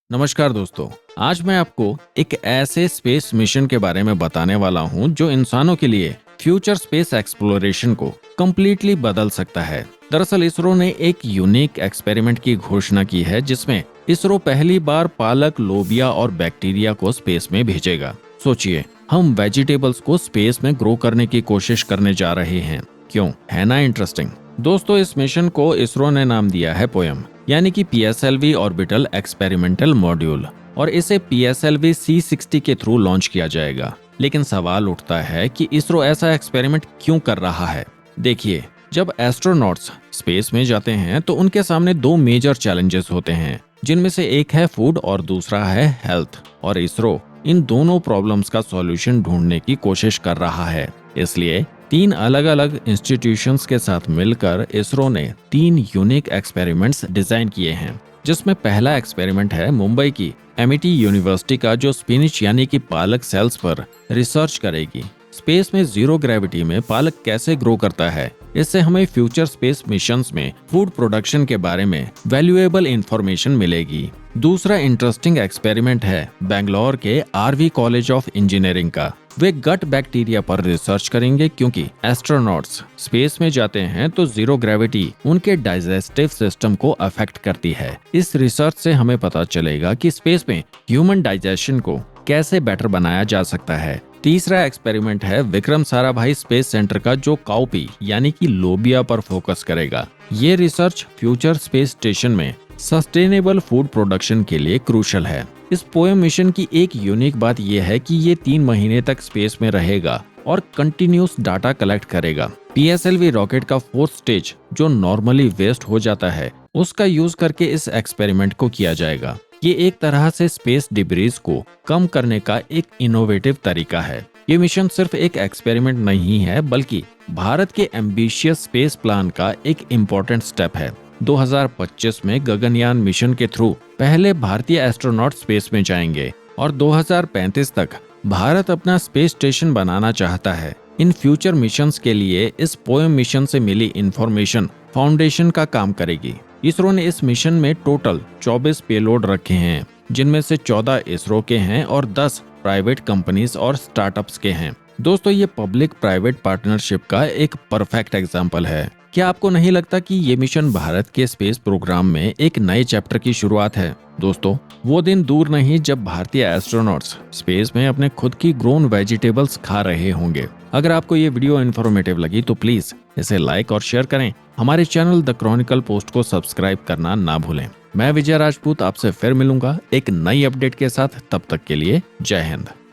नमस्कार दोस्तों। आज मैं आपको एक ऐसे स्पेस मिशन के बारे में बताने वाला हूं जो इंसानों के लिए फ्यूचर स्पेस एक्सप्लोरेशन को कम्प्लीटली बदल सकता है। दरअसल इसरो ने एक यूनिक एक्सपेरिमेंट की घोषणा की है जिसमें इसरो पहली बार पालक, लोबिया और बैक्टीरिया को स्पेस में भेजेगा। सोचिए, हम वेजिटेबल्स को स्पेस में ग्रो करने की कोशिश करने जा रहे हैं। क्यों, है ना इंटरेस्टिंग? दोस्तों, इस मिशन को इसरो ने नाम दिया है पोयम, यानी कि PSLV ऑर्बिटल एक्सपेरिमेंटल मॉड्यूल, और इसे PSLV C60 के थ्रू लॉन्च किया जाएगा। लेकिन सवाल उठता है कि इसरो ऐसा एक्सपेरिमेंट क्यों कर रहा है। देखिए, जब एस्ट्रोनॉट्स स्पेस में जाते हैं तो उनके सामने दो मेजर चैलेंजेस होते हैं, जिनमें से एक है फूड और दूसरा है हेल्थ, और इसरो इन दोनों प्रॉब्लम्स का सॉल्यूशन ढूंढने की कोशिश कर रहा है। इसलिए 3 अलग अलग इंस्टीट्यूशंस के साथ मिलकर इसरो ने 3 यूनिक एक्सपेरिमेंट्स डिजाइन किए हैं, जिसमें पहला एक्सपेरिमेंट है मुंबई की MIT यूनिवर्सिटी का, जो स्पिनिच यानी कि पालक सेल्स पर रिसर्च करेगी। स्पेस में जीरो ग्रेविटी में पालक कैसे ग्रो करता है, इससे हमें फ्यूचर स्पेस मिशंस में फूड प्रोडक्शन के बारे में वैल्यूएबल इंफॉर्मेशन मिलेगी। दूसरा इंटरेस्टिंग एक्सपेरिमेंट है बेंगलोर के RV कॉलेज ऑफ इंजीनियरिंग का। वे गट बैक्टीरिया पर रिसर्च करेंगे, क्योंकि एस्ट्रोनॉट्स स्पेस में जाते हैं तो जीरो ग्रेविटी उनके डाइजेस्टिव सिस्टम को अफेक्ट करती है। इस रिसर्च से हमें पता चलेगा कि स्पेस में ह्यूमन डाइजेशन को कैसे बेटर बनाया जा सकता है। तीसरा एक्सपेरिमेंट है विक्रम साराभाई स्पेस सेंटर का, जो काउपी यानी कि लोबिया पर फोकस करेगा। ये रिसर्च फ्यूचर स्पेस स्टेशन में सस्टेनेबल फूड प्रोडक्शन के लिए क्रूशल है। इस पोएम मिशन की एक यूनिक बात यह है कि ये 3 महीने तक स्पेस में रहेगा और कंटिन्यूस डाटा कलेक्ट करेगा। PSLV रॉकेट का 4th स्टेज, जो नॉर्मली वेस्ट हो जाता है, उसका यूज करके इस एक्सपेरिमेंट को किया जाएगा। ये एक तरह से स्पेस डिब्रीज को कम करने का एक इनोवेटिव तरीका है। ये मिशन सिर्फ एक एक्सपेरिमेंट नहीं है, बल्कि भारत के एम्बिशियस स्पेस प्लान का एक इम्पोर्टेंट स्टेप है। 2025 में गगनयान मिशन के थ्रू पहले भारतीय एस्ट्रोनॉट स्पेस में जाएंगे और 2035 तक भारत अपना स्पेस स्टेशन बनाना चाहता है। इन फ्यूचर मिशंस के लिए इस पोएम मिशन से मिली इंफॉर्मेशन फाउंडेशन का काम करेगी। इसरो ने इस मिशन में टोटल 24 पेलोड रखे हैं, जिनमें से 14 इसरो के हैं और 10 प्राइवेट कंपनीज और स्टार्टअप्स के हैं। दोस्तों, ये पब्लिक प्राइवेट पार्टनरशिप का एक परफेक्ट एग्जाम्पल है। क्या आपको नहीं लगता कि ये मिशन भारत के स्पेस प्रोग्राम में एक नए चैप्टर की शुरुआत है? दोस्तों, वो दिन दूर नहीं जब भारतीय एस्ट्रोनॉट्स स्पेस में अपने खुद की ग्रोन वेजिटेबल्स खा रहे होंगे। अगर आपको ये वीडियो इन्फॉर्मेटिव लगी तो प्लीज इसे लाइक और शेयर करें। हमारे चैनल द क्रॉनिकल पोस्ट को सब्सक्राइब करना ना भूलें। मैं विजय राजपूत आपसे फिर मिलूंगा एक नई अपडेट के साथ। तब तक के लिए जय हिंद।